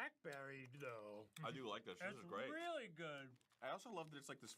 blackberry, though. I do like this. This That's is great. really good. I also love that it's like this.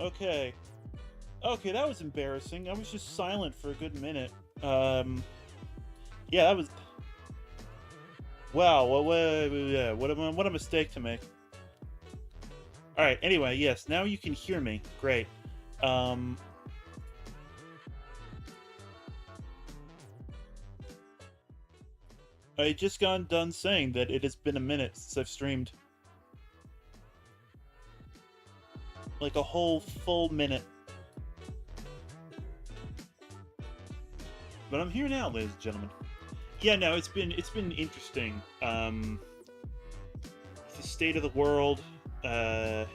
Okay. Okay, that was embarrassing. I was just silent for a good minute. Yeah, that was. Wow. What a mistake to make. All right. Anyway, yes. Now you can hear me. Great. Um. I just got done saying that it has been a minute since I've streamed. Like a whole full minute. But I'm here now, ladies and gentlemen. Yeah, no, it's been interesting. The state of the world, the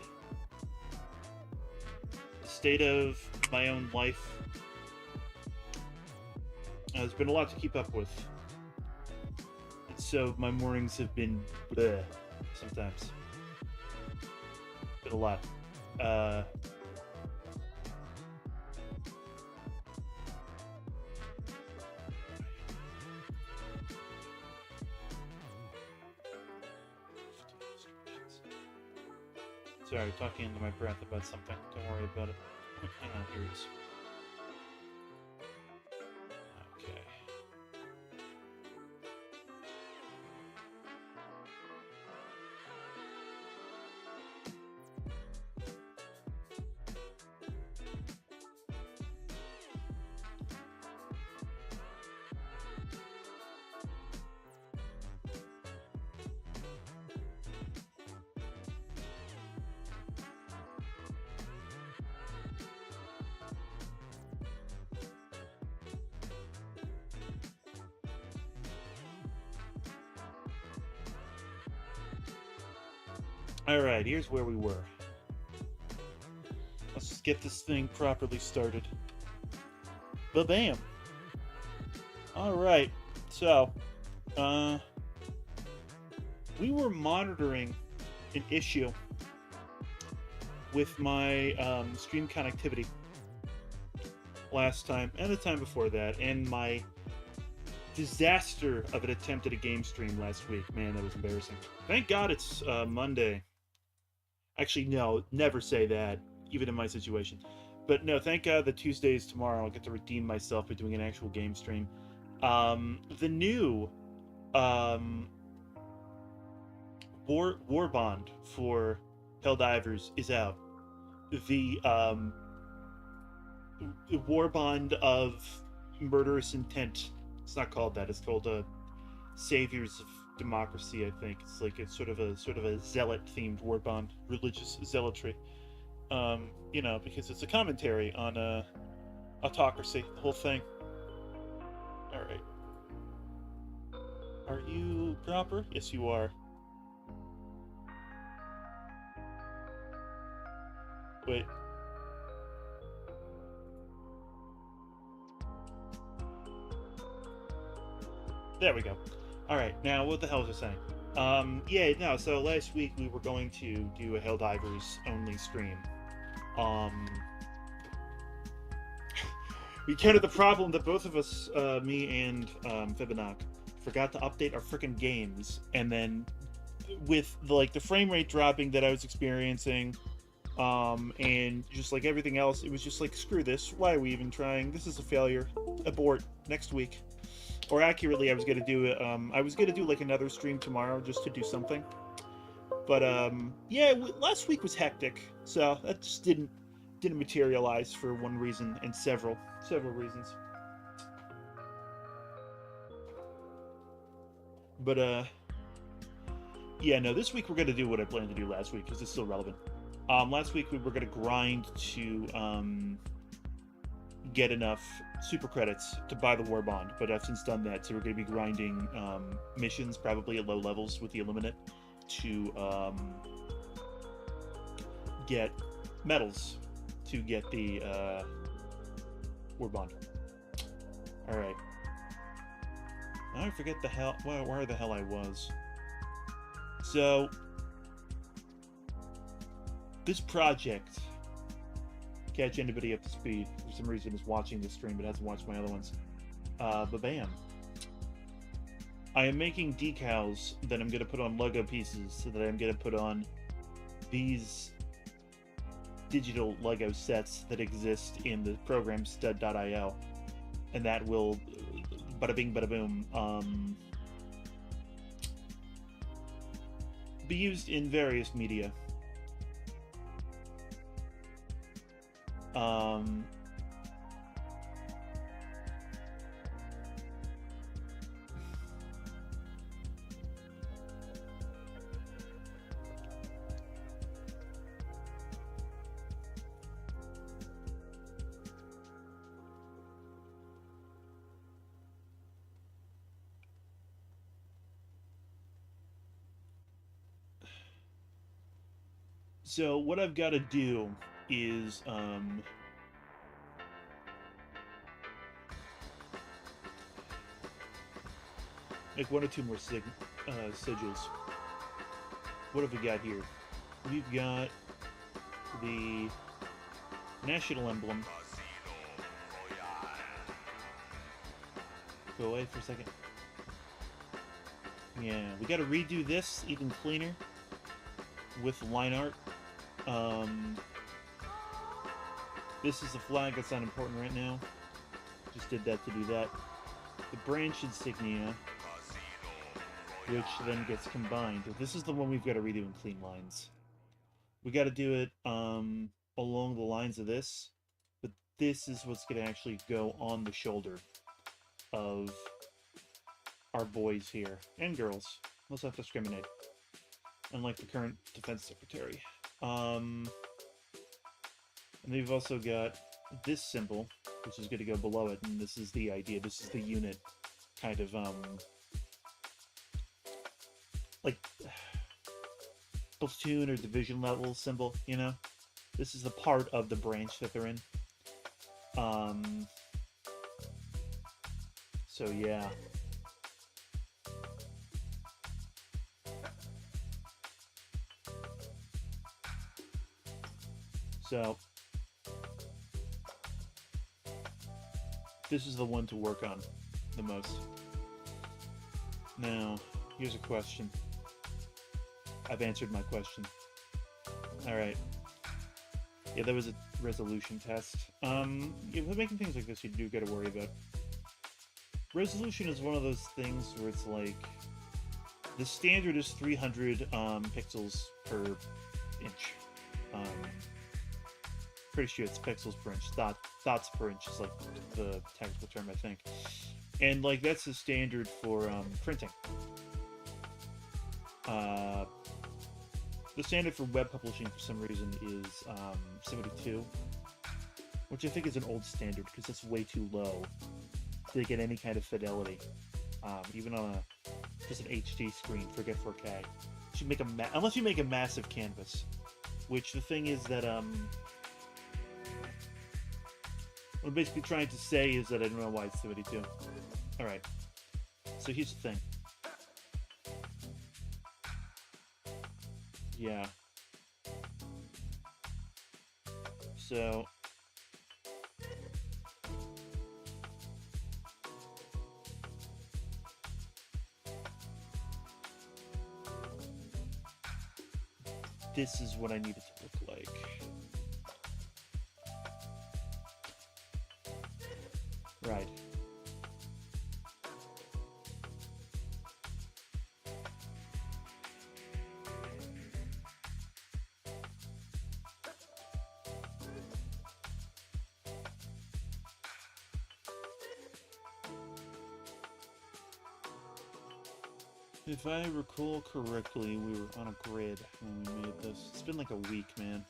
state of my own life. There's been a lot to keep up with, and so my mornings have been bleh, sometimes. Been a lot. Sorry, talking into my breath about something. Don't worry about it. Hang on, here it is. Okay. Alright, here's where we were. Let's just get this thing properly started. Ba-bam! Alright, so, we were monitoring an issue with my stream connectivity last time, and the time before that, and my disaster of an attempt at a game stream last week. Man, that was embarrassing. Thank God it's Monday. Actually, no, never say that, even in my situation. But no, thank God that Tuesday is tomorrow. I'll get to redeem myself by doing an actual game stream. The new war bond for Helldivers is out. The war bond of murderous intent. It's not called that. It's called Saviors of Democracy. I think it's like it's sort of a zealot themed war bond, religious zealotry. You know, because it's a commentary on autocracy, the whole thing. All right. Are you proper? Yes, you are. Wait. There we go. All right. Now, what the hell was I saying? Yeah, no. So last week we were going to do a Helldivers only stream. We encountered the problem that both of us, me and Fibonak, forgot to update our freaking games, and then with the frame rate dropping that I was experiencing, and just like everything else, it was just like, screw this. Why are we even trying? This is a failure. Abort next week. Or accurately, I was gonna do like another stream tomorrow just to do something. But yeah, last week was hectic, so that just didn't materialize for one reason and several reasons. But yeah, no. This week we're gonna do what I planned to do last week because it's still relevant. Last week we were gonna grind to get enough super credits to buy the war bond, but I've since done that, so we're gonna be grinding missions probably at low levels with the Illuminate to get medals to get the war bond. All right. I forget the hell where the hell I was. So this project, catch anybody up to speed for some reason is watching this stream but hasn't watched my other ones. Bam. I am making decals that I'm going to put on Lego pieces so that I'm going to put on these digital Lego sets that exist in the program stud.io, and that will bada bing bada boom be used in various media. So what I've got to do is make one or two more sigils. What have we got here? We've got the national emblem. Go away for a second. Yeah, we got to redo this even cleaner with line art. This is a flag that's not important right now. Just did that to do that. The branch insignia, which then gets combined. This is the one we've got to redo in clean lines. We got to do it along the lines of this, but this is what's going to actually go on the shoulder of our boys here and girls. Let's not discriminate. Unlike the current defense secretary. And we've also got this symbol, which is going to go below it, and this is the idea. This is the unit kind of like platoon or division level symbol, you know? This is the part of the branch that they're in. So yeah. So this is the one to work on the most. Now, here's a question. I've answered my question. Alright. Yeah, that was a resolution test. Yeah, with making things like this, you do gotta worry about. Resolution is one of those things where it's like, the standard is 300 pixels per inch. Pretty sure it's pixels per inch. Dots per inch is like the technical term, I think. And like that's the standard for printing. The standard for web publishing for some reason is 72, which I think is an old standard because it's way too low to get any kind of fidelity, even on just an HD screen. Forget 4K. You should make unless you make a massive canvas, which the thing is that what I'm basically trying to say is that I don't know why it's 72. All right. So here's the thing. Yeah. So this is what I need it to look like. Right. If I recall correctly, we were on a grid when we made this. It's been like a week, man.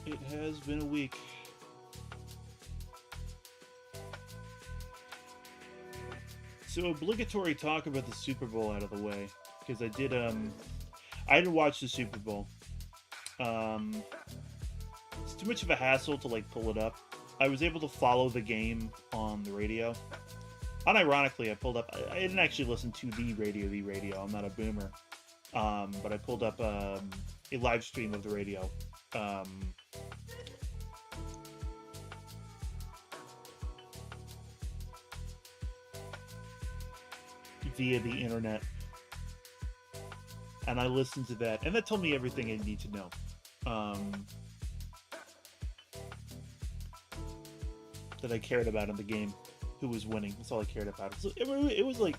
It has been a week. So obligatory talk about the Super Bowl out of the way, because I didn't watch the Super Bowl. It's too much of a hassle to like pull it up. I was able to follow the game on the radio. Unironically, I pulled up. I didn't actually listen to the radio. I'm not a boomer, but I pulled up a live stream of the radio. Via the internet, and I listened to that, and that told me everything I need to know. That I cared about in the game, who was winning. That's all I cared about. So it was like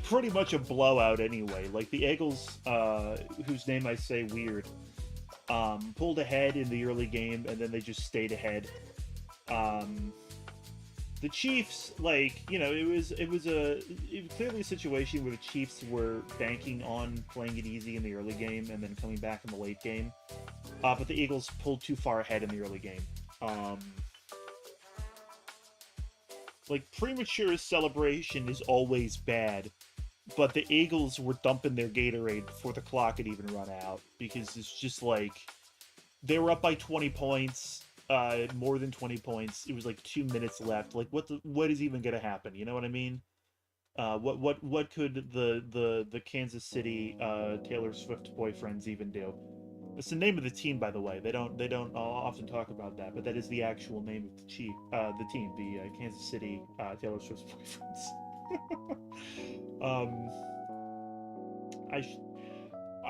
pretty much a blowout anyway. Like the Eagles, whose name I say weird, pulled ahead in the early game, and then they just stayed ahead. The Chiefs, like, you know, it was clearly a situation where the Chiefs were banking on playing it easy in the early game and then coming back in the late game. But the Eagles pulled too far ahead in the early game. Like, premature celebration is always bad, but the Eagles were dumping their Gatorade before the clock had even run out, because it's just like, they were up by 20 points. More than 20 points. It was like 2 minutes left. Like, what is even gonna happen? You know what I mean? What could the Kansas City Taylor Swift boyfriends even do? It's the name of the team, by the way. They don't often talk about that, but that is the actual name of the team, the Kansas City Taylor Swift boyfriends.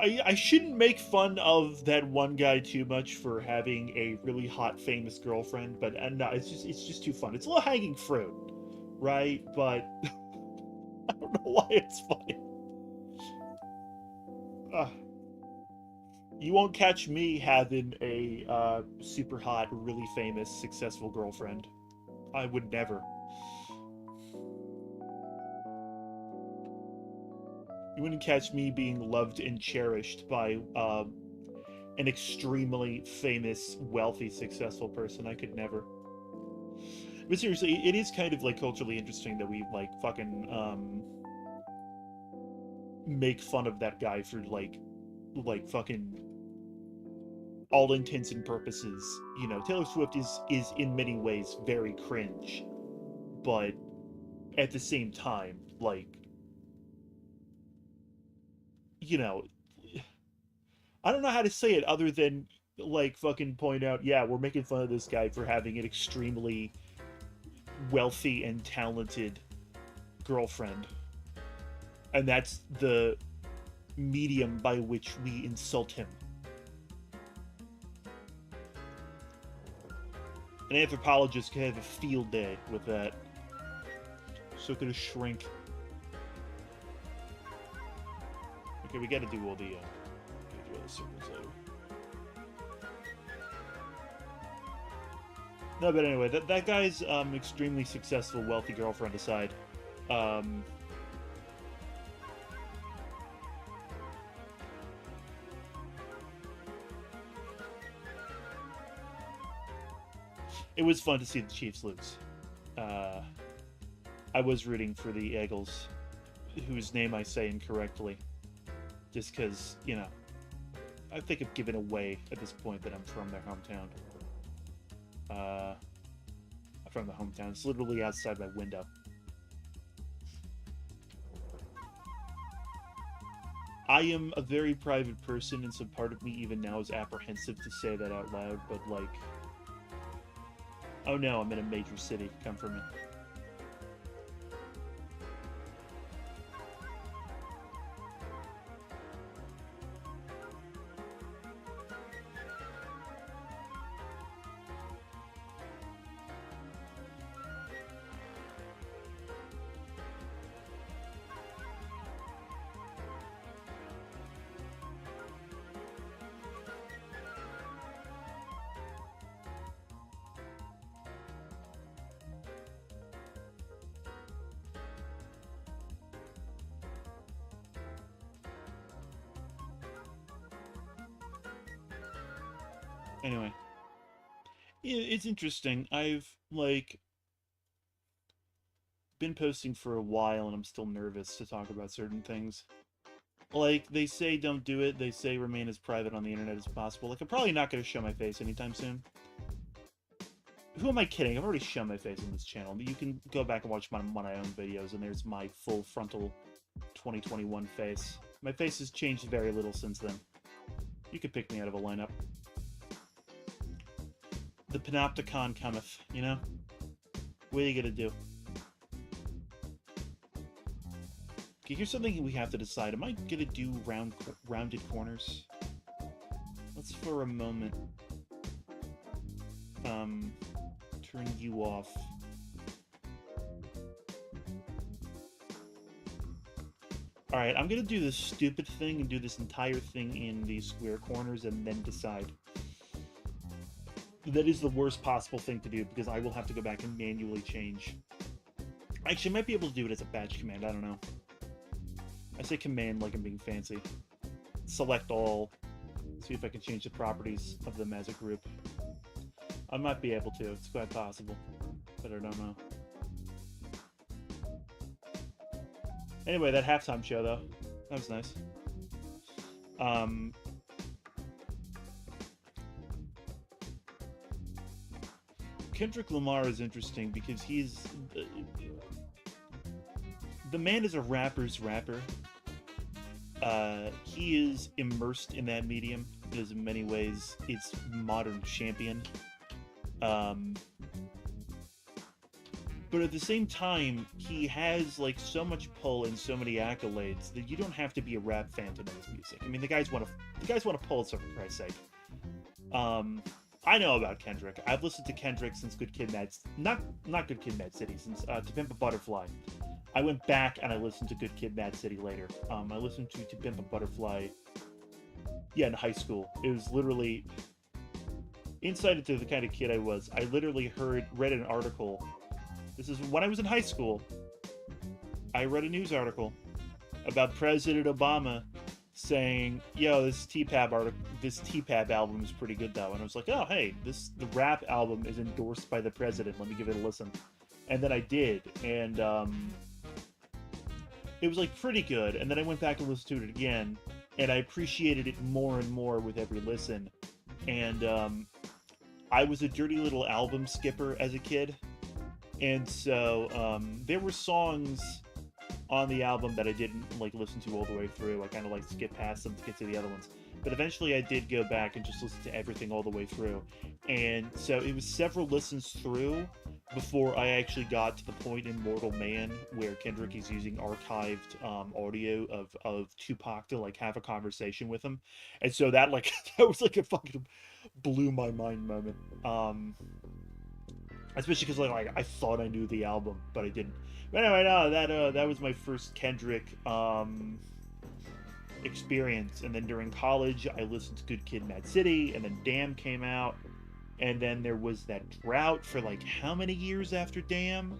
I shouldn't make fun of that one guy too much for having a really hot, famous girlfriend, but no, it's just too fun. It's a low hanging fruit, right? But I don't know why it's funny. You won't catch me having a super hot, really famous, successful girlfriend. I would never. You wouldn't catch me being loved and cherished by an extremely famous, wealthy, successful person. I could never. But seriously, it is kind of like culturally interesting that we like fucking make fun of that guy for like fucking all intents and purposes. You know, Taylor Swift is in many ways very cringe, but at the same time, like, you know, I don't know how to say it other than like fucking point out, yeah, we're making fun of this guy for having an extremely wealthy and talented girlfriend. And that's the medium by which we insult him. An anthropologist could have a field day with that. So could a shrink. Okay, we gotta do all the circles later. No, but anyway, that guy's extremely successful, wealthy girlfriend aside, it was fun to see the Chiefs lose. I was rooting for the Eagles, whose name I say incorrectly, just because, you know, I think I've given away at this point that I'm from their hometown. I'm from the hometown. It's literally outside my window. I am a very private person, and so part of me even now is apprehensive to say that out loud, but like, oh no, I'm in a major city. Come for me. Anyway, it's interesting. I've like been posting for a while, and I'm still nervous to talk about certain things. Like, they say don't do it. They say remain as private on the internet as possible. Like, I'm probably not going to show my face anytime soon. Who am I kidding? I've already shown my face on this channel. You can go back and watch my own videos, and there's my full frontal 2021 face. My face has changed very little since then. You could pick me out of a lineup. The Panopticon cometh, you know? What are you gonna do? Okay, here's something we have to decide. Am I gonna do rounded corners? Let's for a moment turn you off. Alright, I'm gonna do this stupid thing and do this entire thing in these square corners and then decide. That is the worst possible thing to do, because I will have to go back and manually change. Actually, I might be able to do it as a batch command, I don't know. I say command like I'm being fancy. Select all. See if I can change the properties of them as a group. I might be able to, it's quite possible. But I don't know. Anyway, that halftime show, though. That was nice. Kendrick Lamar is interesting because he's... the man is a rapper's rapper. He is immersed in that medium because in many ways it's modern champion. But at the same time, he has like so much pull and so many accolades that you don't have to be a rap fan to know his music. I mean, the guy's won a Pulitzer, for Christ's sake. I know about Kendrick. I've listened to Kendrick since Good Kid, Mad not Good Kid, Mad City, since To Pimp a Butterfly. I went back and I listened to Good Kid, Mad City later. I listened to Pimp a Butterfly, yeah, in high school. It was literally insight into the kind of kid I was. I literally read an article. This is when I was in high school. I read a news article about President Obama saying, "Yo, this T-Pab album is pretty good, though." And I was like, "Oh, hey, the rap album is endorsed by the president. Let me give it a listen." And then I did, and it was like pretty good. And then I went back and listened to it again, and I appreciated it more and more with every listen. And I was a dirty little album skipper as a kid. And so there were songs on the album that I didn't like listen to all the way through. I kind of like skip past them to get to the other ones. But eventually I did go back and just listen to everything all the way through. And so it was several listens through before I actually got to the point in Mortal Man where Kendrick is using archived audio of Tupac to like have a conversation with him. And so that like that was like a fucking blew my mind moment. Especially because like I thought I knew the album, but I didn't. But anyway, no, that was my first Kendrick experience. And then during college, I listened to Good Kid, Mad City, and then Damn came out, and then there was that drought for like how many years after Damn?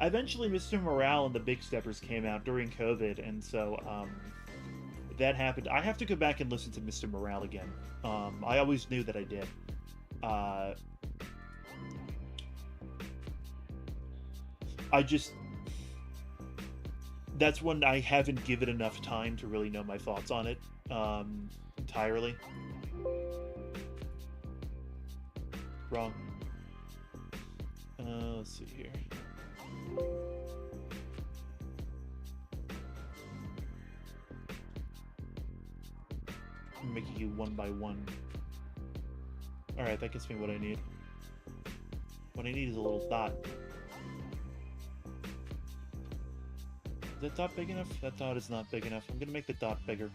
Eventually, Mr. Morale and the Big Steppers came out during COVID, and so that happened. I have to go back and listen to Mr. Morale again. I always knew that I did. That's one I haven't given enough time to really know my thoughts on it entirely. Wrong. Let's see here. I'm making you one by one. Alright, that gets me what I need. What I need is a little dot. Is that dot big enough? That dot is not big enough. I'm gonna make the dot bigger.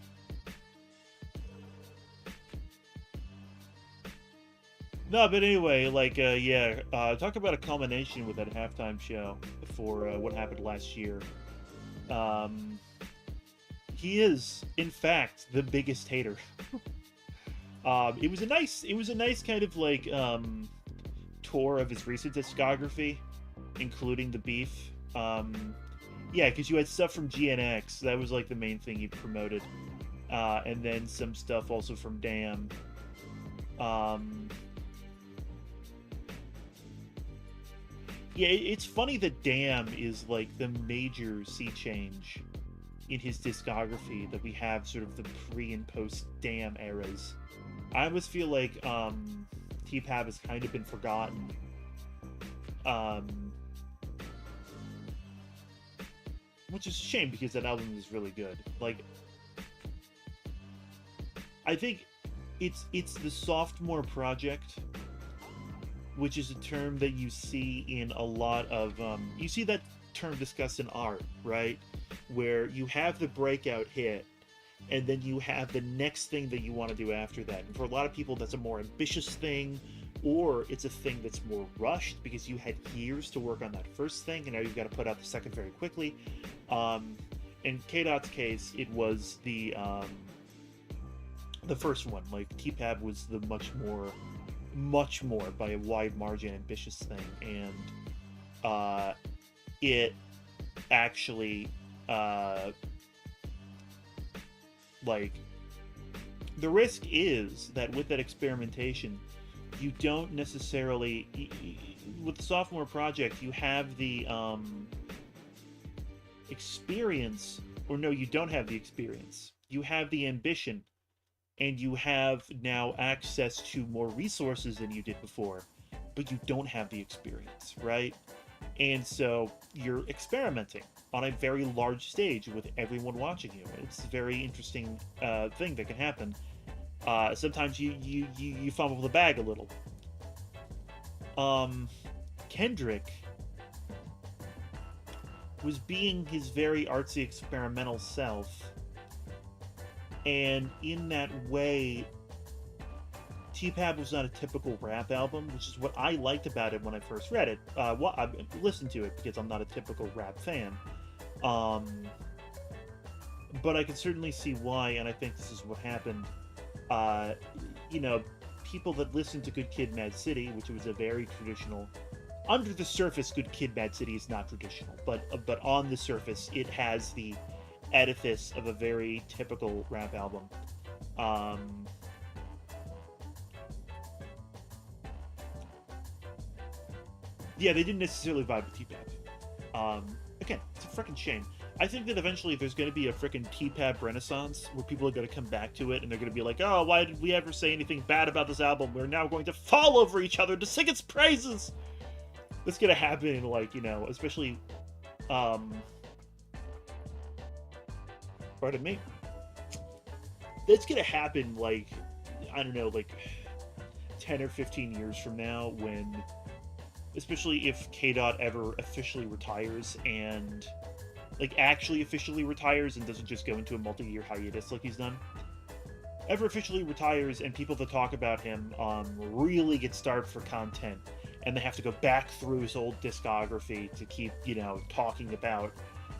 No, but anyway, like, yeah, talk about a culmination with that halftime show for what happened last year. He is, in fact, the biggest hater. It was a nice kind of like tour of his recent discography, including the beef. Yeah, because you had stuff from GNX. That was like the main thing he promoted. And then some stuff also from Damn. Yeah, it's funny that Damn is like the major sea change in his discography, that we have sort of the pre and post Damn eras. I always feel like T-Pab has kind of been forgotten. Um, which is a shame because that album is really good. Like, I think it's the sophomore project, which is a term that you see in a lot of you see that term discussed in art, right? Where you have the breakout hit, and then you have the next thing that you want to do after that. And for a lot of people, that's a more ambitious thing, or it's a thing that's more rushed because you had years to work on that first thing, and now you've got to put out the second very quickly. In K-Dot's case, it was the first one. Like, T-Pab was the much more by a wide margin ambitious thing, and it actually like, the risk is that with that experimentation, you don't necessarily, with the sophomore project, you have the experience, or no, you don't have the experience. You have the ambition, and you have now access to more resources than you did before, but you don't have the experience, right? And so you're experimenting on a very large stage with everyone watching you. It's a very interesting thing that can happen. Sometimes you fumble the bag a little. Kendrick was being his very artsy experimental self, and in that way, T-Pab was not a typical rap album, which is what I liked about it when I first read it. Well, I listened to it because I'm not a typical rap fan. But I can certainly see why, and I think this is what happened. You know, people that listened to Good Kid, Mad City, which was a very traditional... Under the surface, Good Kid, Mad City is not traditional, but on the surface, it has the edifice of a very typical rap album. Yeah, they didn't necessarily vibe with T-Pab. Again, it's a freaking shame. I think that eventually there's going to be a freaking T-Pab renaissance where people are going to come back to it and they're going to be like, oh, why did we ever say anything bad about this album? We're now going to fall over each other to sing its praises! That's going to happen, like, you know, especially, pardon me. That's going to happen, like, I don't know, like, 10 or 15 years from now when... Especially if K-Dot ever officially retires and, like, actually officially retires and doesn't just go into a multi-year hiatus like he's done. Ever officially retires and people that talk about him really get starved for content, and they have to go back through his old discography to keep, you know, talking about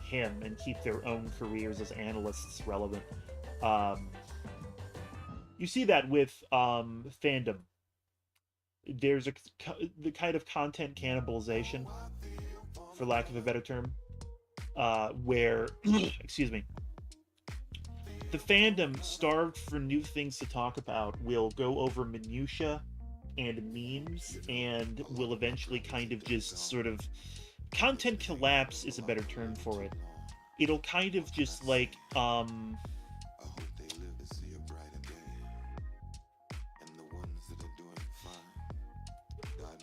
him and keep their own careers as analysts relevant. You see that with fandom. There's the kind of content cannibalization, for lack of a better term, where, excuse me, the fandom, starved for new things to talk about, will go over minutia and memes, and will eventually kind of just sort of... Content collapse is a better term for it. It'll kind of just, like,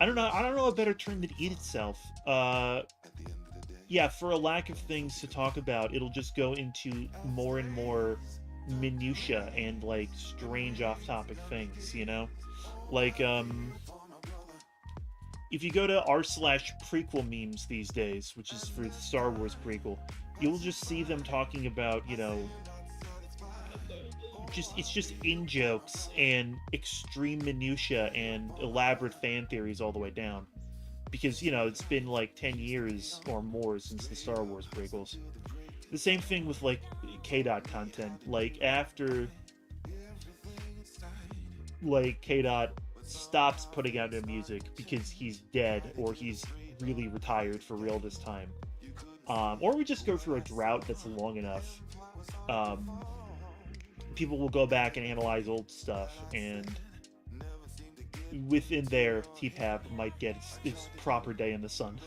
I don't know a better term than eat itself. Yeah, for a lack of things to talk about, it'll just go into more and more minutia and, like, strange off-topic things, you know? Like, if you go to r/prequel memes these days, which is for the Star Wars prequel, you'll just see them talking about, you know, it's just in-jokes and extreme minutia and elaborate fan theories all the way down. Because, you know, it's been like 10 years or more since the Star Wars prequels. The same thing with, like, K-Dot content. Like, after, like, K-Dot stops putting out new music because he's dead or he's really retired for real this time. Or we just go through a drought that's long enough. People will go back and analyze old stuff, and within there, T-Pab might get its proper day in the sun.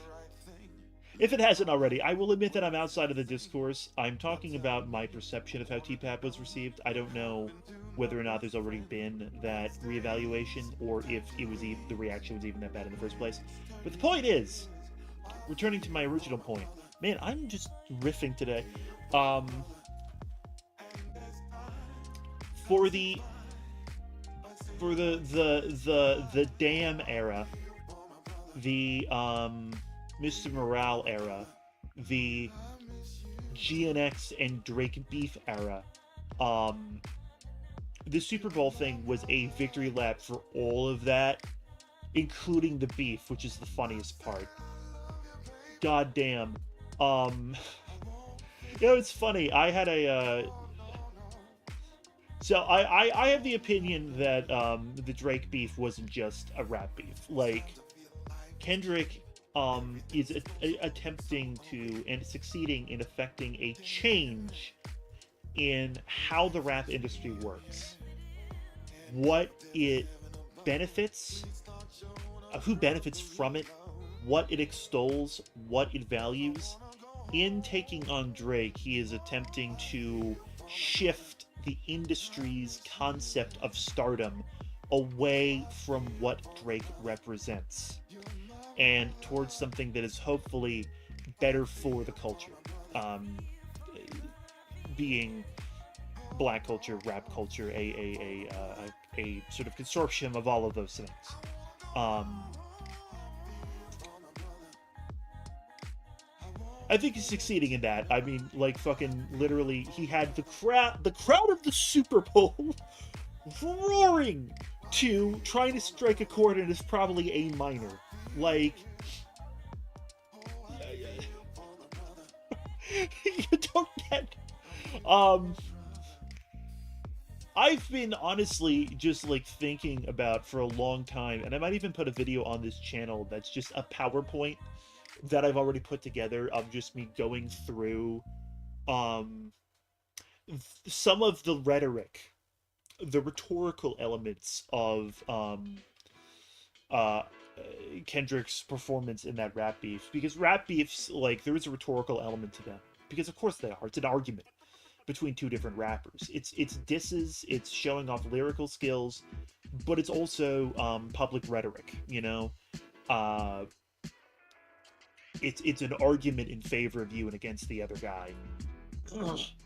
if it hasn't already, I will admit that I'm outside of the discourse. I'm talking about my perception of how TPAP was received. I don't know whether or not there's already been that reevaluation, or if it was the reaction was even that bad in the first place. But the point is, returning to my original point, man, I'm just riffing today. For the Damn era, the Mr. Morale era, the GNX and Drake beef era, the Super Bowl thing was a victory lap for all of that, including the beef, which is the funniest part. God damn. It's funny. I had a so I have the opinion that the Drake beef wasn't just a rap beef. Like, Kendrick is attempting to and succeeding in effecting a change in how the rap industry works, what it benefits, who benefits from it, what it extols, what it values. In taking on Drake, he is attempting to shift the industry's concept of stardom away from what Drake represents and towards something that is hopefully better for the culture, being black culture, rap culture, a sort of consortium of all of those things. I think he's succeeding in that. I mean, like, fucking literally, he had the crowd of the Super Bowl roaring to trying to strike a chord, and it's probably A minor. Like, you don't get. I've been honestly just like thinking about for a long time, and I might even put a video on this channel that's just a PowerPoint that I've already put together of just me going through some of the rhetoric, the rhetorical elements of Kendrick's performance in that rap beef, because rap beefs, like, there is a rhetorical element to them, because of course they are. It's an argument between two different rappers. It's disses, it's showing off lyrical skills, but it's also public rhetoric, you know. It's an argument in favor of you and against the other guy.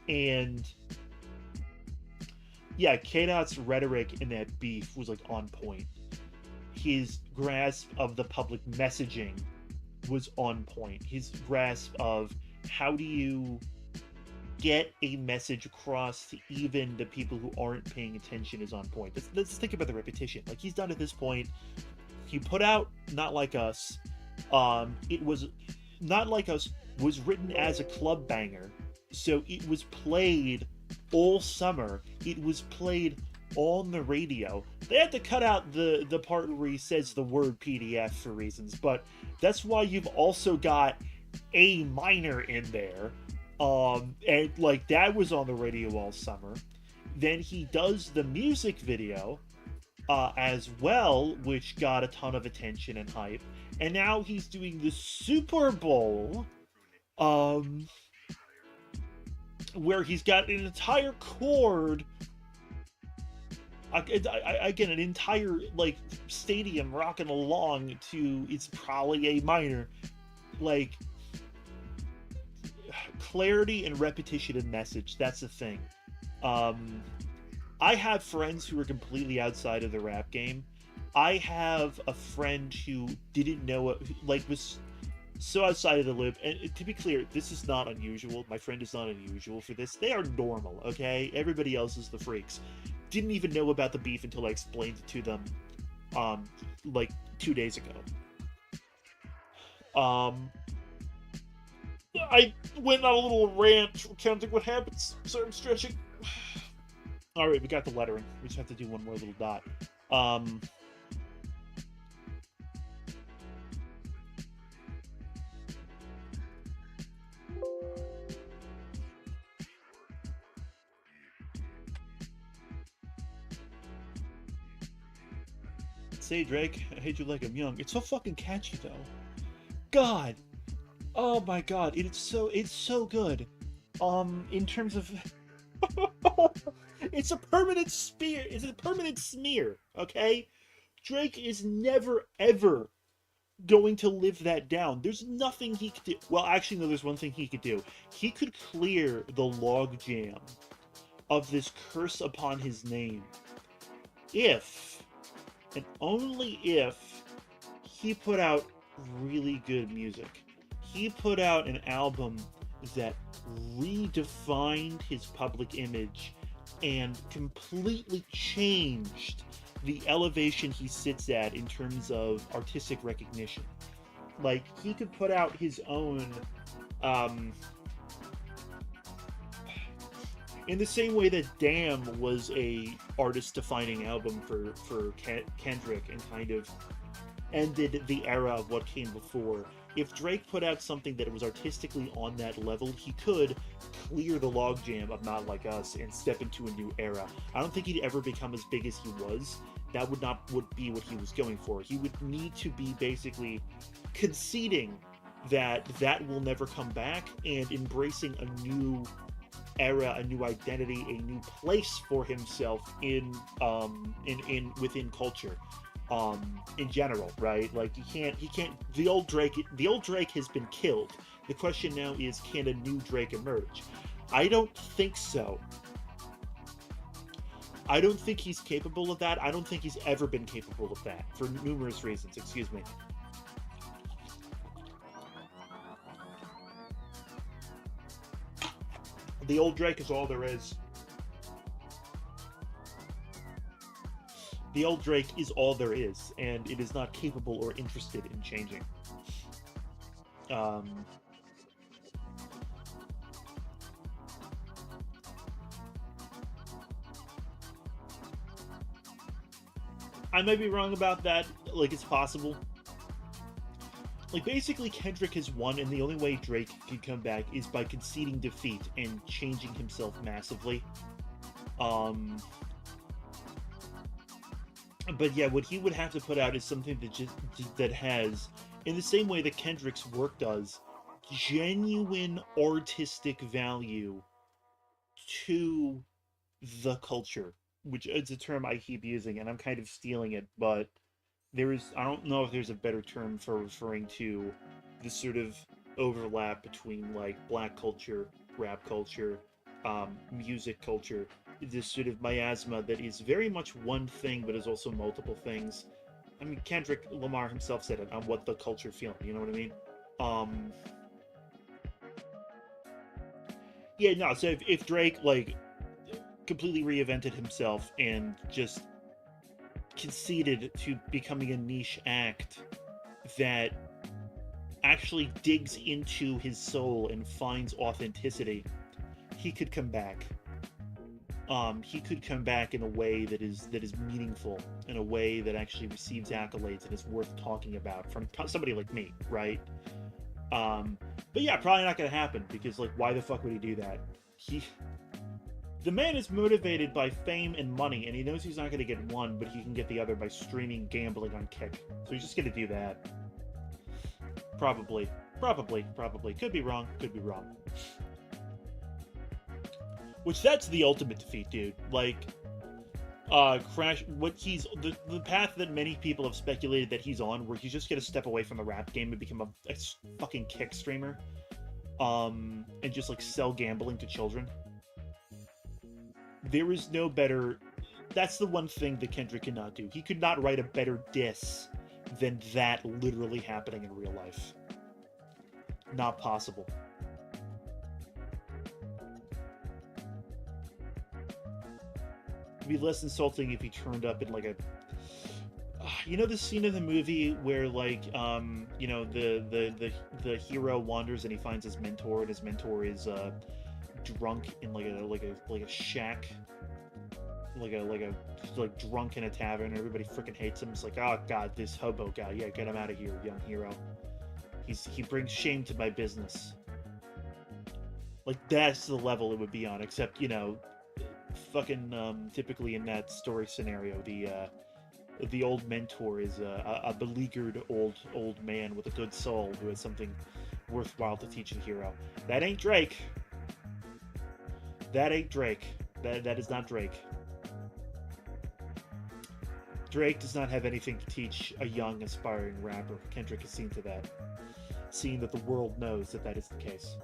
And yeah, K-Dot's rhetoric in that beef was like on point. His grasp of the public messaging was on point. His grasp of how do you get a message across to even the people who aren't paying attention is on point. Let's think about the repetition. Like, he's done at this point. He put out Not Like Us. It was Not Like Us was written as a club banger, so it was played all summer. It was played on the radio. They had to cut out the part where he says the word PDF for reasons, but that's why you've also got A minor in there. And like, that was on the radio all summer. Then he does the music video as well, which got a ton of attention and hype. And now he's doing the Super Bowl, where he's got an entire chord, again, an entire, like, stadium rocking along to, it's probably A minor. Like, clarity and repetition in message, that's the thing. I have friends who are completely outside of the rap game. I have a friend who didn't know it, like, was so outside of the loop. And to be clear, this is not unusual. My friend is not unusual for this. They are normal, okay? Everybody else is the freaks. Didn't even know about the beef until I explained it to them, like 2 days ago. I went on a little rant recounting what happens. Sorry, I'm stretching. Alright, we got the lettering. We just have to do one more little dot. Say, Drake, I hate you like I'm young. It's so fucking catchy, though. God. Oh my god, it's so good. In terms of it's a permanent spear. It's a permanent smear. Okay, Drake is never ever going to live that down. There's nothing he could do. Well, actually, no. There's one thing he could do. He could clear the logjam of this curse upon his name if, and only if, he put out really good music. He put out an album that redefined his public image and completely changed the elevation he sits at in terms of artistic recognition. Like, he could put out his own, in the same way that Damn was a artist-defining album for Kendrick and kind of ended the era of what came before. If Drake put out something that was artistically on that level, he could clear the logjam of Not Like Us and step into a new era. I don't think he'd ever become as big as he was. That would be what he was going for. He would need to be basically conceding that will never come back and embracing a new era, a new identity, a new place for himself in within culture. In general, right? Like, he can't the old Drake has been killed. The question now is, can a new Drake emerge? I don't think so. I don't think he's capable of that. I don't think he's ever been capable of that, for numerous reasons. Excuse me. The old Drake is all there is. The old Drake is all there is, and it is not capable or interested in changing. I might be wrong about that. Like, it's possible. Like, basically, Kendrick has won, and the only way Drake can come back is by conceding defeat and changing himself massively. But yeah, what he would have to put out is something that has, in the same way that Kendrick's work does, genuine artistic value to the culture, which is a term I keep using, and I'm kind of stealing it, but I don't know if there's a better term for referring to the sort of overlap between, like, black culture, rap culture, music culture, this sort of miasma that is very much one thing but is also multiple things. I mean, Kendrick Lamar himself said it on What the Culture Feeling, you know what I mean? Yeah, no, so if Drake, like, completely reinvented himself and just conceded to becoming a niche act that actually digs into his soul and finds authenticity, he could come back. He could come back in a way that is meaningful, in a way that actually receives accolades and is worth talking about from somebody like me, right? But yeah, probably not gonna happen, because, like, why the fuck would he do that? The man is motivated by fame and money, and he knows he's not gonna get one, but he can get the other by streaming gambling on Kick. So he's just gonna do that. Probably. Could be wrong. Which, that's the ultimate defeat, dude. Like, Crash, the path that many people have speculated that he's on, where he's just gonna step away from the rap game and become a fucking Kick streamer, and just, like, sell gambling to children. There is no better. That's the one thing that Kendrick cannot do. He could not write a better diss than that literally happening in real life. Not possible. It'd be less insulting if he turned up in, like, a... You know the scene in the movie where, like, you know, the hero wanders and he finds his mentor, and his mentor is drunk in like a shack, like drunk in a tavern. Everybody freaking hates him. It's like, oh god, this hobo guy. Yeah, get him out of here, young hero. He brings shame to my business. Like, that's the level it would be on. Except, you know, fucking typically in that story scenario, the old mentor is a beleaguered old man with a good soul who has something worthwhile to teach a hero. That ain't Drake. That ain't Drake. That is not Drake. Drake does not have anything to teach a young, aspiring rapper. Kendrick has seen to that. Seeing that the world knows that that is the case.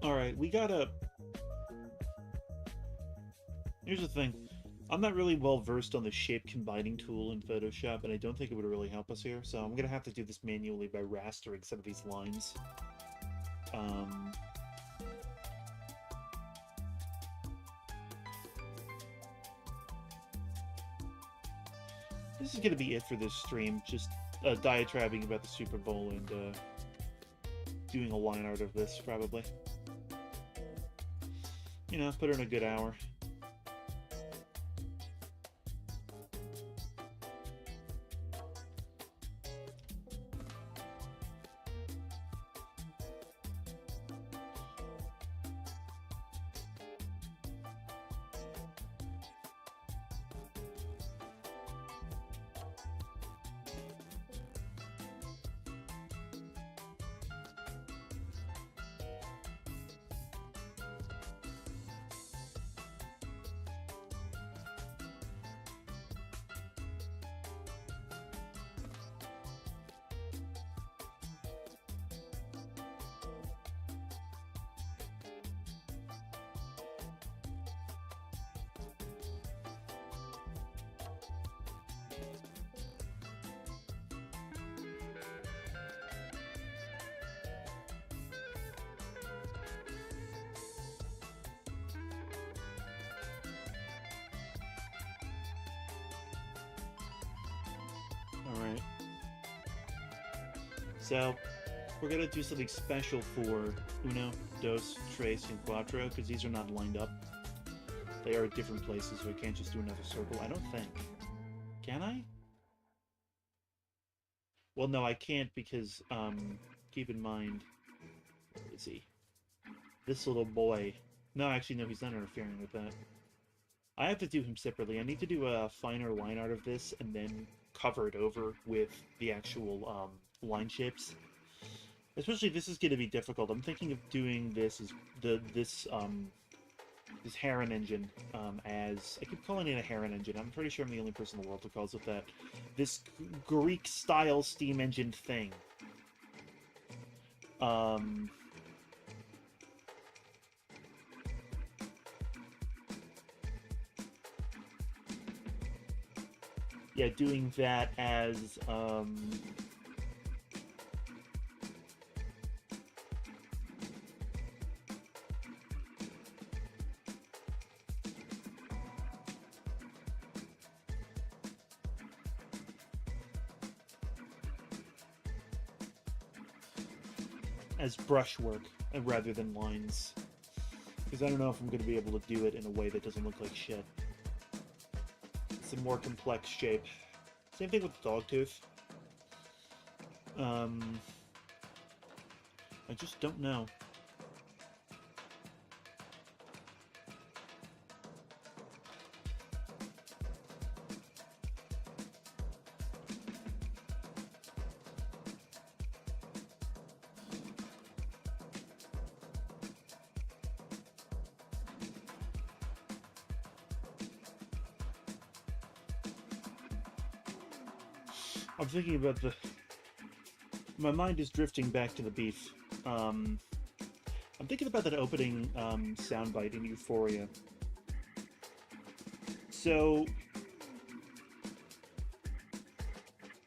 Alright, we gotta... Here's the thing. I'm not really well versed on the shape combining tool in Photoshop, and I don't think it would really help us here, so I'm gonna have to do this manually by rastering some of these lines. This is gonna be it for this stream, just diatribing about the Super Bowl and doing a line art of this, probably. You know, put in a good hour. Alright. So, we're gonna do something special for Uno, Dos, Tres, and Cuatro, because these are not lined up. They are at different places, so I can't just do another circle. I don't think. Can I? Well, no, I can't because, keep in mind... Where is he? This little boy... No, actually, no, he's not interfering with that. I have to do him separately. I need to do a finer line art of this, and then cover it over with the actual line shapes. Especially if this is going to be difficult. I'm thinking of doing this as this Heron engine as... I keep calling it a Heron engine. I'm pretty sure I'm the only person in the world who calls it that. This Greek-style steam engine thing. Yeah, doing that as, brushwork rather than lines. Because I don't know if I'm going to be able to do it in a way that doesn't look like shit. It's a more complex shape. Same thing with the dog tooth. I just don't know. I'm thinking about the... My mind is drifting back to the beef. I'm thinking about that opening soundbite in Euphoria. So...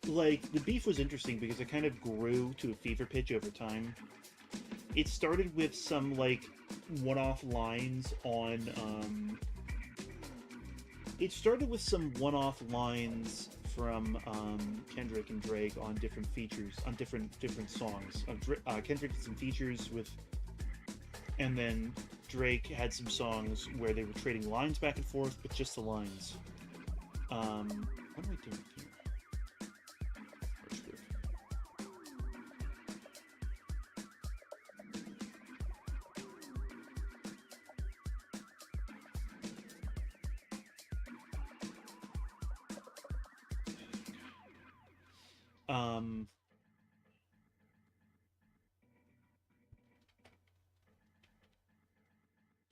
Like, the beef was interesting because it kind of grew to a fever pitch over time. It started with some, like, one-off lines on, It started with some one-off lines from Kendrick and Drake on different features, on different songs. Kendrick did some features with, and then Drake had some songs where they were trading lines back and forth, but just the lines. What am I doing here?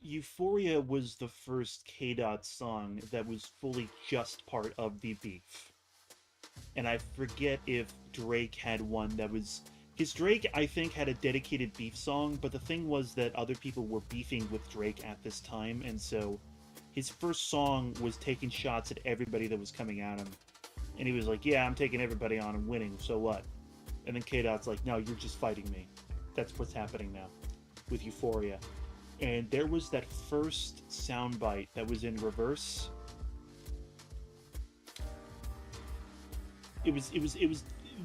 Euphoria was the first K-Dot song that was fully just part of the beef. And I forget if Drake had one that was... Because Drake, I think, had a dedicated beef song, but the thing was that other people were beefing with Drake at this time, and so his first song was taking shots at everybody that was coming at him. And he was like, yeah, I'm taking everybody on and winning, so what? And then K-Dot's like, no, you're just fighting me. That's what's happening now with Euphoria. And there was that first soundbite that was in reverse. It was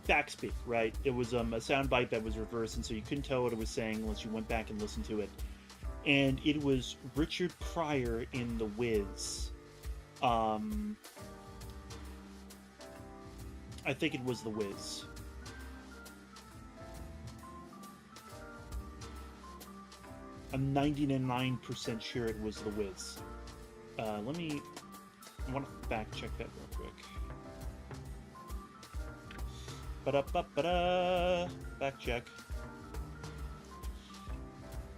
backspeak, right? It was a soundbite that was reversed, and so you couldn't tell what it was saying unless you went back and listened to it. And it was Richard Pryor in The Wiz. I think it was The Wiz. I'm 99% sure it was The Wiz. I want to fact check that real quick. Ba-da-ba-ba-da! Fact check.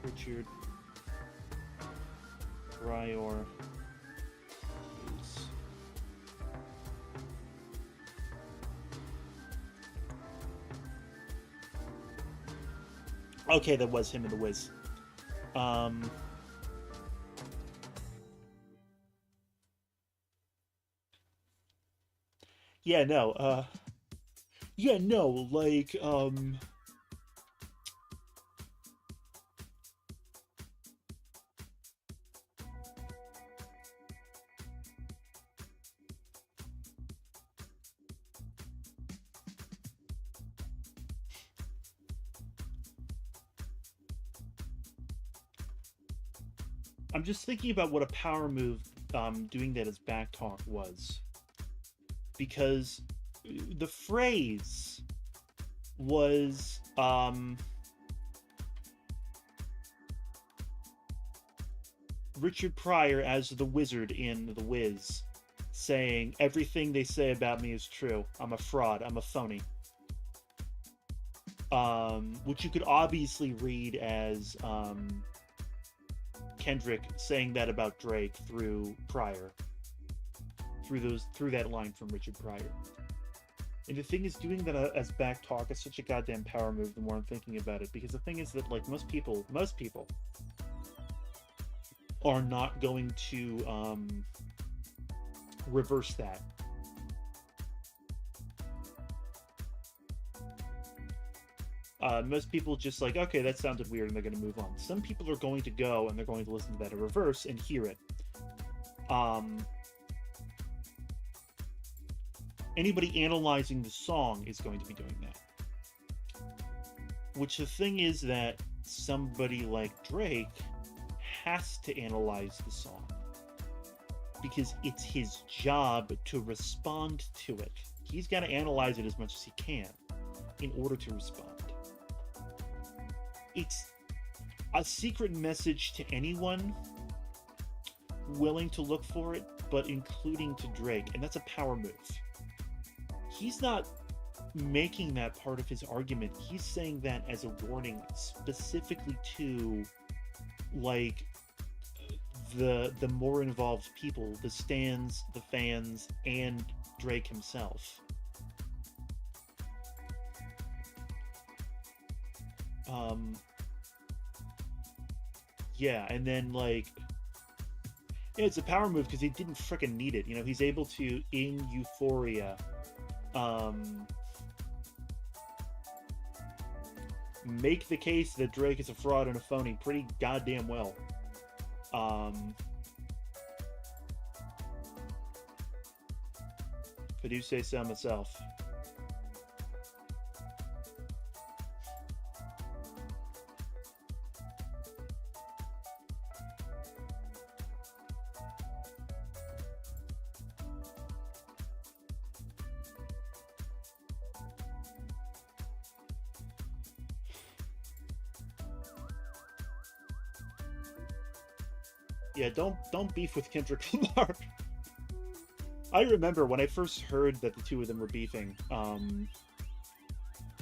Richard Pryor is... Okay, that was him in The Wiz. Yeah, no, like, I'm just thinking about what a power move doing that as back talk was. Because the phrase was Richard Pryor as the wizard in The Wiz saying, everything they say about me is true. I'm a fraud. I'm a phony. Which you could obviously read as Kendrick saying that about Drake through Pryor, through that line from Richard Pryor. And the thing is, doing that as back talk is such a goddamn power move the more I'm thinking about it, because the thing is that, like, most people are not going to reverse that. Most people just like, okay, that sounded weird, and they're going to move on. Some people are going to go and they're going to listen to that in reverse and hear it. Anybody analyzing the song is going to be doing that. Which the thing is that somebody like Drake has to analyze the song, because it's his job to respond to it. He's got to analyze it as much as he can in order to respond. It's a secret message to anyone willing to look for it, but including to Drake, and that's a power move. He's not making that part of his argument. He's saying that as a warning specifically to, like, the more involved people, the stans, the fans, and Drake himself. Yeah, and then, like, yeah, it's a power move because he didn't frickin' need it. You know, he's able to, in Euphoria, make the case that Drake is a fraud and a phony pretty goddamn well. I do say so myself. Yeah, don't beef with Kendrick Lamar. I remember when I first heard that the two of them were beefing.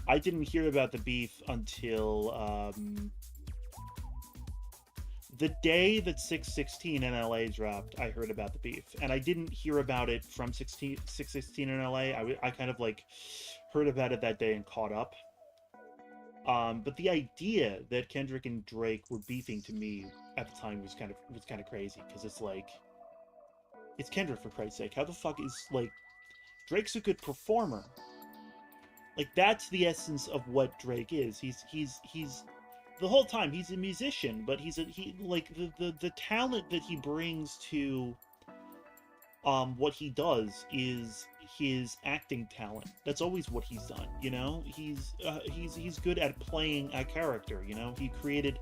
I didn't hear about the beef until the day that 616 in LA dropped. I heard about the beef, and I didn't hear about it from 616 in LA. I kind of like heard about it that day and caught up. But the idea that Kendrick and Drake were beefing to me at the time was kind of crazy, because it's like, it's Kendrick, for Christ's sake. How the fuck is, like, Drake's a good performer. Like, that's the essence of what Drake is. He's the whole time he's a musician, but the talent that he brings to what he does is his acting talent. That's always what he's done, you know? He's good at playing a character, you know? He created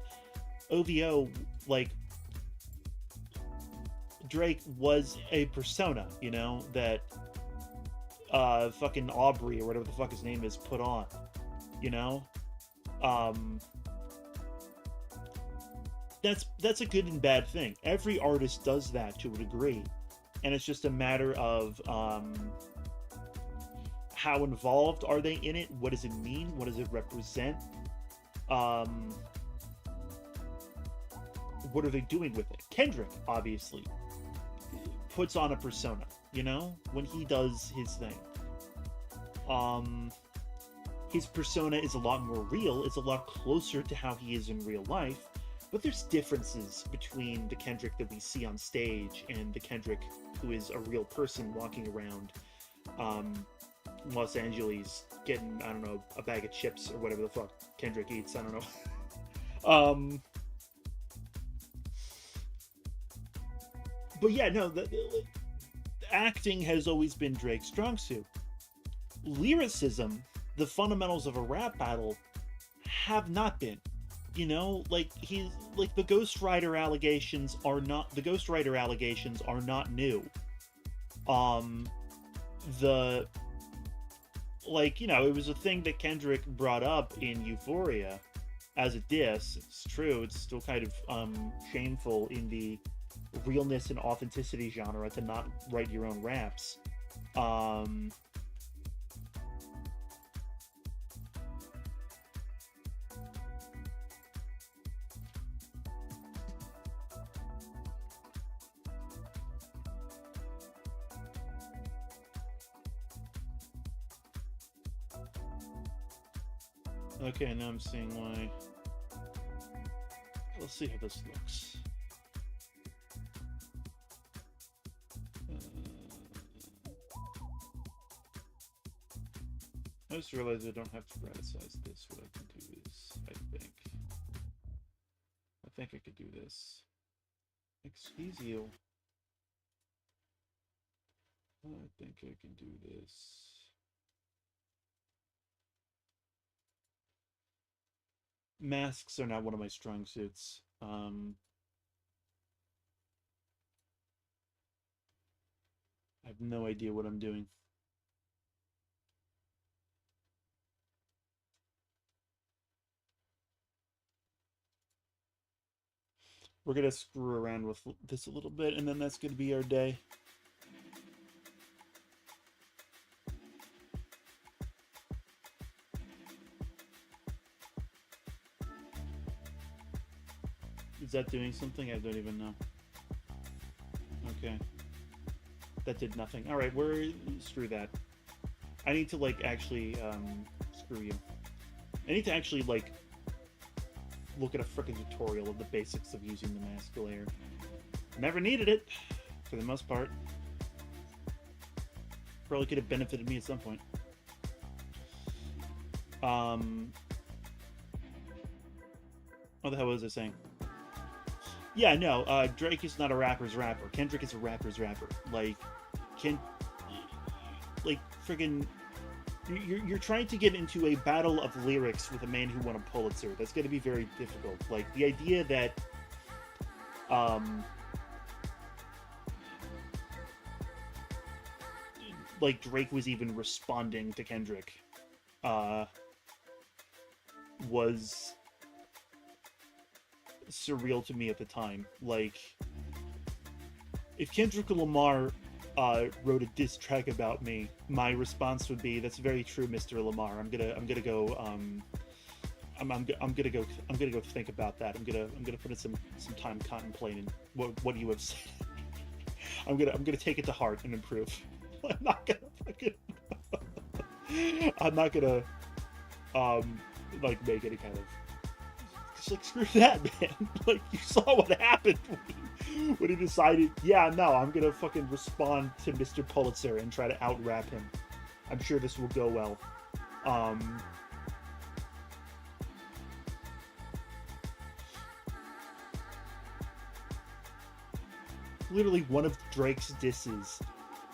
OVO, like, Drake was a persona, you know, that fucking Aubrey, or whatever the fuck his name is, put on, you know? That's a good and bad thing. Every artist does that to a degree, and it's just a matter of how involved are they in it? What does it mean? What does it represent? What are they doing with it? Kendrick, obviously, puts on a persona, you know, when he does his thing. His persona is a lot more real. It's a lot closer to how he is in real life. But there's differences between the Kendrick that we see on stage and the Kendrick who is a real person walking around Los Angeles getting, I don't know, a bag of chips or whatever the fuck Kendrick eats. I don't know. But yeah, no, the acting has always been Drake's strong suit. Lyricism, the fundamentals of a rap battle, have not been. You know, like, he's like, the ghostwriter allegations are not new. Like, you know, it was a thing that Kendrick brought up in Euphoria as a diss. It's true. It's still kind of shameful in the realness and authenticity genre to not write your own raps. Okay, now I'm seeing why. Let's see how this looks. I just realized I don't have to resize this. What I can do is, I think I could do this. Excuse you. I think I can do this. Masks are not one of my strong suits. I have no idea what I'm doing. We're gonna screw around with this a little bit, and then that's gonna be our day. Is that doing something? I don't even know. Okay. That did nothing. Alright, screw that. I need to, like, actually, screw you. I need to actually, like, look at a frickin' tutorial of the basics of using the mask layer. Never needed it, for the most part. Probably could have benefited me at some point. What the hell was I saying? Yeah, no, Drake is not a rapper's rapper. Kendrick is a rapper's rapper. Like friggin' you're trying to get into a battle of lyrics with a man who won a Pulitzer. That's going to be very difficult. Like the idea that like Drake was even responding to Kendrick was surreal to me at the time. Like, if Kendrick Lamar wrote a diss track about me, my response would be, "That's very true, Mr. Lamar. I'm gonna go I'm gonna go think about that. I'm gonna put in some time contemplating what you have said. I'm gonna take it to heart and improve. I'm not gonna like make any kind of just like screw that, man. Like, you saw what happened when he decided, yeah, no, I'm gonna fucking respond to Mr. Pulitzer and try to out-rap him. I'm sure this will go well. Literally one of Drake's disses.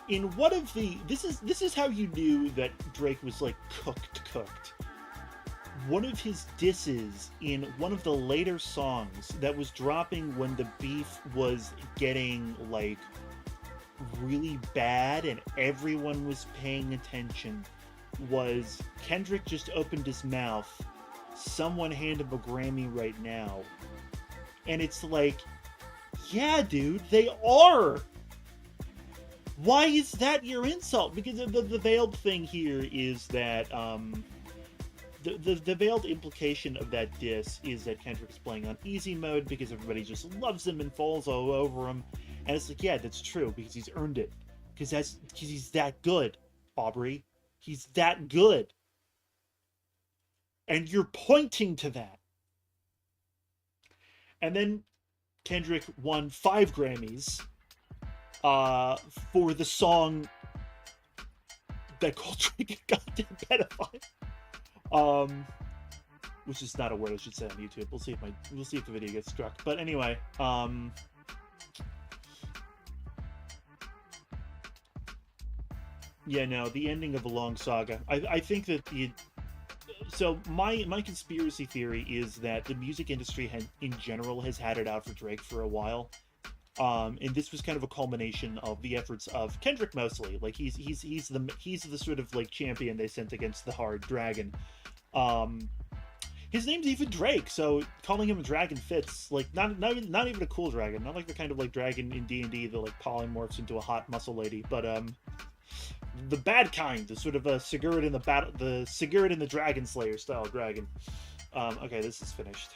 In one of the... This is how you knew that Drake was, like, cooked. One of his disses in one of the later songs that was dropping when the beef was getting, like, really bad and everyone was paying attention was Kendrick just opened his mouth, "Someone hand him a Grammy right now." And it's like, yeah, dude, they are! Why is that your insult? Because the veiled thing here is that, the veiled implication of that diss is that Kendrick's playing on easy mode because everybody just loves him and falls all over him. And it's like, yeah, that's true, because he's earned it. Because he's that good, Aubrey. He's that good. And you're pointing to that. And then Kendrick won 5 Grammys for the song that called Drake a goddamn pedophile. Which is not a word I should say on YouTube. We'll see if the video gets struck. But anyway, yeah, no, the ending of a long saga. I think that so my conspiracy theory is that the music industry in general has had it out for Drake for a while. And this was kind of a culmination of the efforts of Kendrick mostly. Like, he's the sort of like champion they sent against the hard dragon. His name's even Drake, so calling him a dragon fits. Like, not even a cool dragon, not like the kind of like dragon in D&D that like polymorphs into a hot muscle lady, but the bad kind, the sort of Sigurd in the Dragon Slayer style dragon. Okay, this is finished.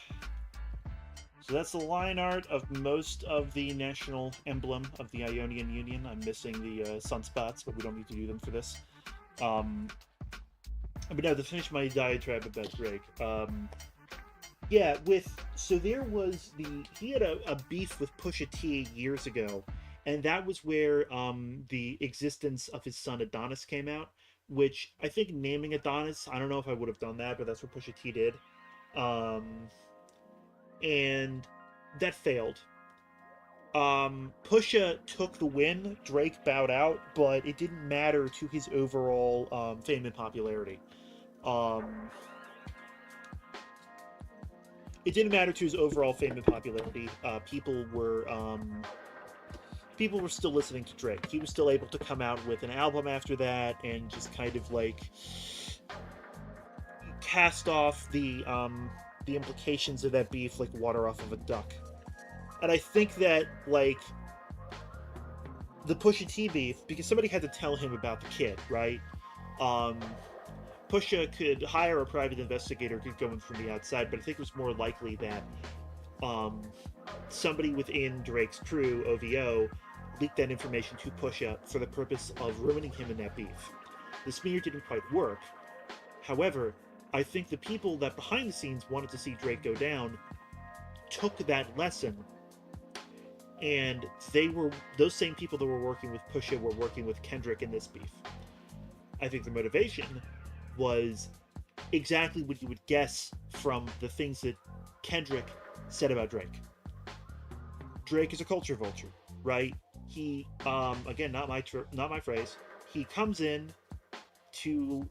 So that's the line art of most of the national emblem of the Ionian Union. I'm missing the sunspots, but we don't need to do them for this. But now, to finish my diatribe about Drake, yeah, so there was he had a beef with Pusha T years ago, and that was where the existence of his son Adonis came out, which I think naming Adonis, I don't know if I would have done that, but that's what Pusha T did. And that failed. Pusha took the win, Drake bowed out, but it didn't matter to his overall fame and popularity. It didn't matter to his overall fame and popularity. People were still listening to Drake. He was still able to come out with an album after that and just kind of like cast off the implications of that beef like water off of a duck. And I think that, like, the Pusha T beef, because somebody had to tell him about the kid, right? Pusha could hire a private investigator, could go in from the outside, but I think it was more likely that somebody within Drake's crew, OVO, leaked that information to Pusha for the purpose of ruining him in that beef. The smear didn't quite work. However, I think the people that behind the scenes wanted to see Drake go down took that lesson, and those same people that were working with Pusha were working with Kendrick in this beef. I think the motivation was exactly what you would guess from the things that Kendrick said about Drake. Drake is a culture vulture, right? He, again, not my phrase. He comes in, to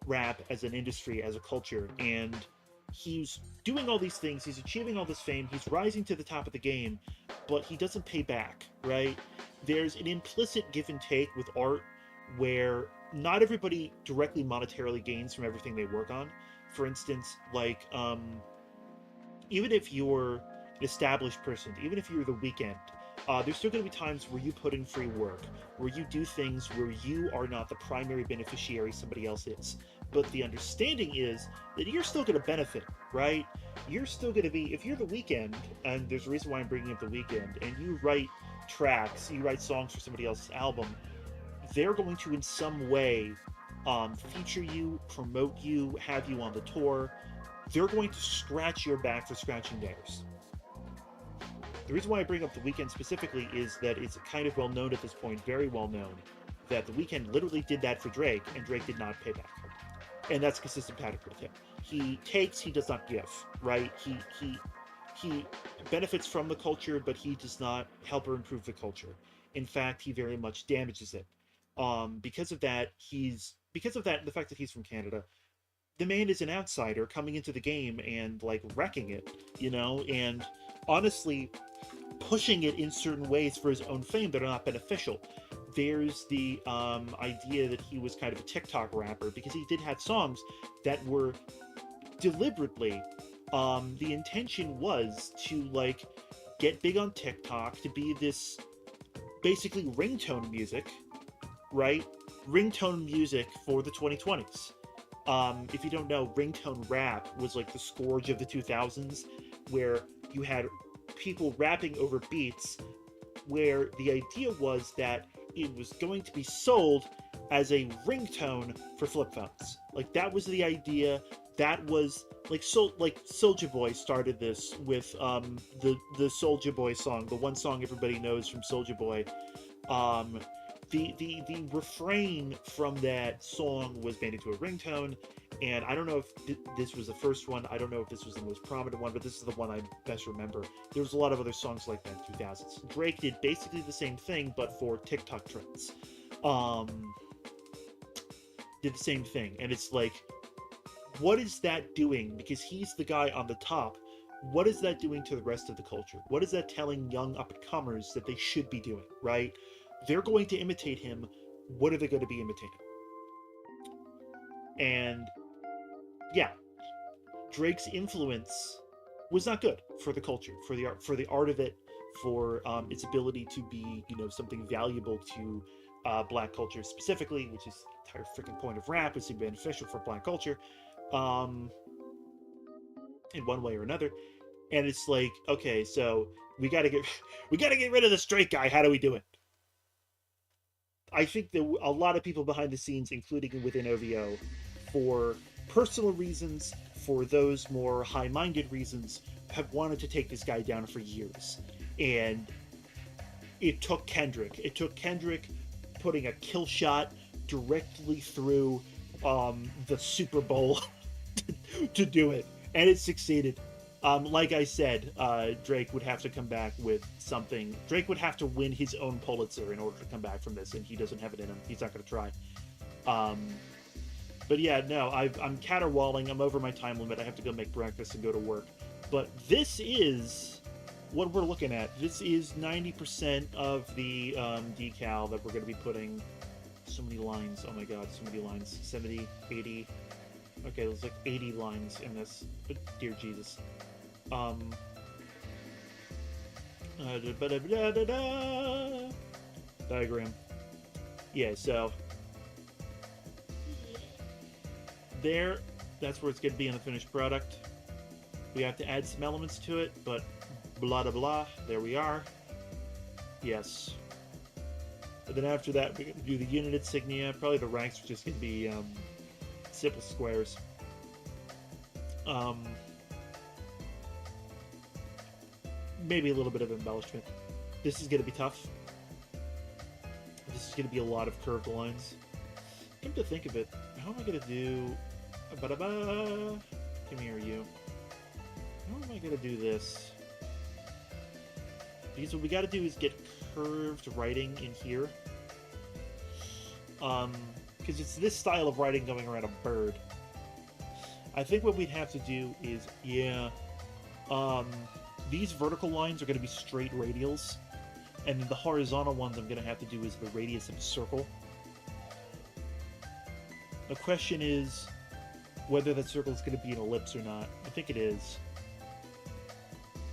rap as an industry, as a culture, and he's doing all these things, he's achieving all this fame, he's rising to the top of the game, but he doesn't pay back, right? There's an implicit give and take with art where not everybody directly monetarily gains from everything they work on. For instance, like, even if you're an established person, even if you're the Weekend, there's still going to be times where you put in free work, where you do things where you are not the primary beneficiary, somebody else is. But the understanding is that you're still going to benefit, right? You're still going to be, if you're the Weekend, and there's a reason why I'm bringing up the Weekend, and you write tracks, you write songs for somebody else's album, they're going to in some way feature you, promote you, have you on the tour. They're going to scratch your back for scratching theirs. The reason why I bring up The Weeknd specifically is that it's kind of well known at this point, very well known, that The Weeknd literally did that for Drake, and Drake did not pay back. And that's a consistent pattern with him. He takes, he does not give, right? He benefits from the culture, but he does not help or improve the culture. In fact, he very much damages it. Because of that, the fact that he's from Canada, the man is an outsider coming into the game and like wrecking it, you know, and honestly pushing it in certain ways for his own fame that are not beneficial. There's the idea that he was kind of a TikTok rapper because he did have songs that were deliberately, the intention was to like get big on TikTok, to be this basically ringtone music, right? Ringtone music for the 2020s. If you don't know, ringtone rap was like the scourge of the 2000s, where you had people rapping over beats, where the idea was that it was going to be sold as a ringtone for flip phones. Like that was the idea. That was like Soulja Boy started this with the Soulja Boy song, the one song everybody knows from Soulja Boy. The refrain from that song was made into a ringtone, and I don't know if this was the first one, I don't know if this was the most prominent one, but this is the one I best remember. There was a lot of other songs like that in the 2000s. Drake did basically the same thing, but for TikTok trends. Did the same thing, and it's like, what is that doing? Because he's the guy on the top. What is that doing to the rest of the culture? What is that telling young up-and-comers that they should be doing, right? They're going to imitate him. What are they going to be imitating? And yeah, Drake's influence was not good for the culture, for the art of it, for its ability to be, you know, something valuable to Black culture specifically, which is the entire freaking point of rap, is to be beneficial for Black culture, in one way or another. And it's like, okay, so we gotta get rid of this Drake guy. How do we do it? I think that a lot of people behind the scenes, including within OVO, for personal reasons, for those more high-minded reasons, have wanted to take this guy down for years. And it took Kendrick. It took Kendrick putting a kill shot directly through the Super Bowl to do it. And it succeeded. Like I said, Drake would have to come back with something. Drake would have to win his own Pulitzer in order to come back from this, and he doesn't have it in him. He's not going to try. But yeah, no, I'm caterwauling. I'm over my time limit. I have to go make breakfast and go to work. But this is what we're looking at. This is 90% of the decal that we're going to be putting. So many lines. Oh my god, so many lines. 70, 80. Okay, there's like 80 lines in this. But dear Jesus. Diagram. Yeah, so there, that's where it's going to be in the finished product. We have to add some elements to it, but blah blah blah. There we are. Yes. But then after that, we're going to do the unit insignia. Probably the ranks are just going to be simple squares. Maybe a little bit of embellishment. This is going to be tough. This is going to be a lot of curved lines. Come to think of it, how am I going to do... Come here, you. How am I going to do this? Because what we got to do is get curved writing in here. because it's this style of writing going around a bird. I think what we'd have to do is, these vertical lines are going to be straight radials, and then the horizontal ones I'm going to have to do is the radius of a circle. The question is whether that circle is going to be an ellipse or not. I think it is.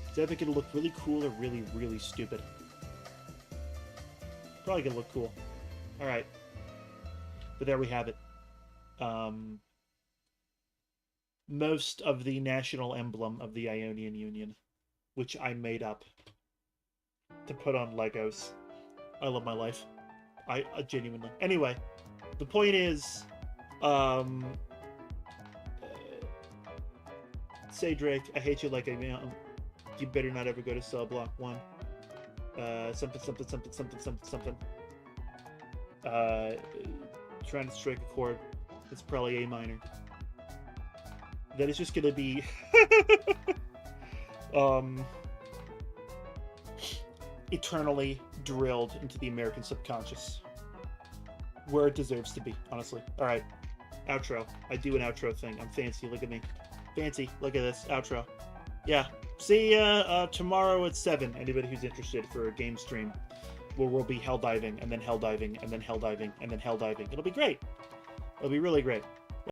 It's either going to look really cool or really, really stupid. Probably going to look cool. Alright. But there we have it. Most of the national emblem of the Ionian Union, which I made up to put on Legos. I love my life. I genuinely. Anyway, the point is, say Drake, I hate you like a mountain. You better not ever go to cell block 1. Something. Trying to strike a chord. It's probably A minor. That is just gonna be eternally drilled into the American subconscious, where it deserves to be, honestly. Alright, outro. I do an outro thing. I'm fancy, look at me. Fancy, look at this, outro. Yeah, see ya tomorrow at 7, anybody who's interested, for a game stream, where we'll be hell diving, and then hell diving, and then hell diving, and then hell diving. It'll be great. It'll be really great.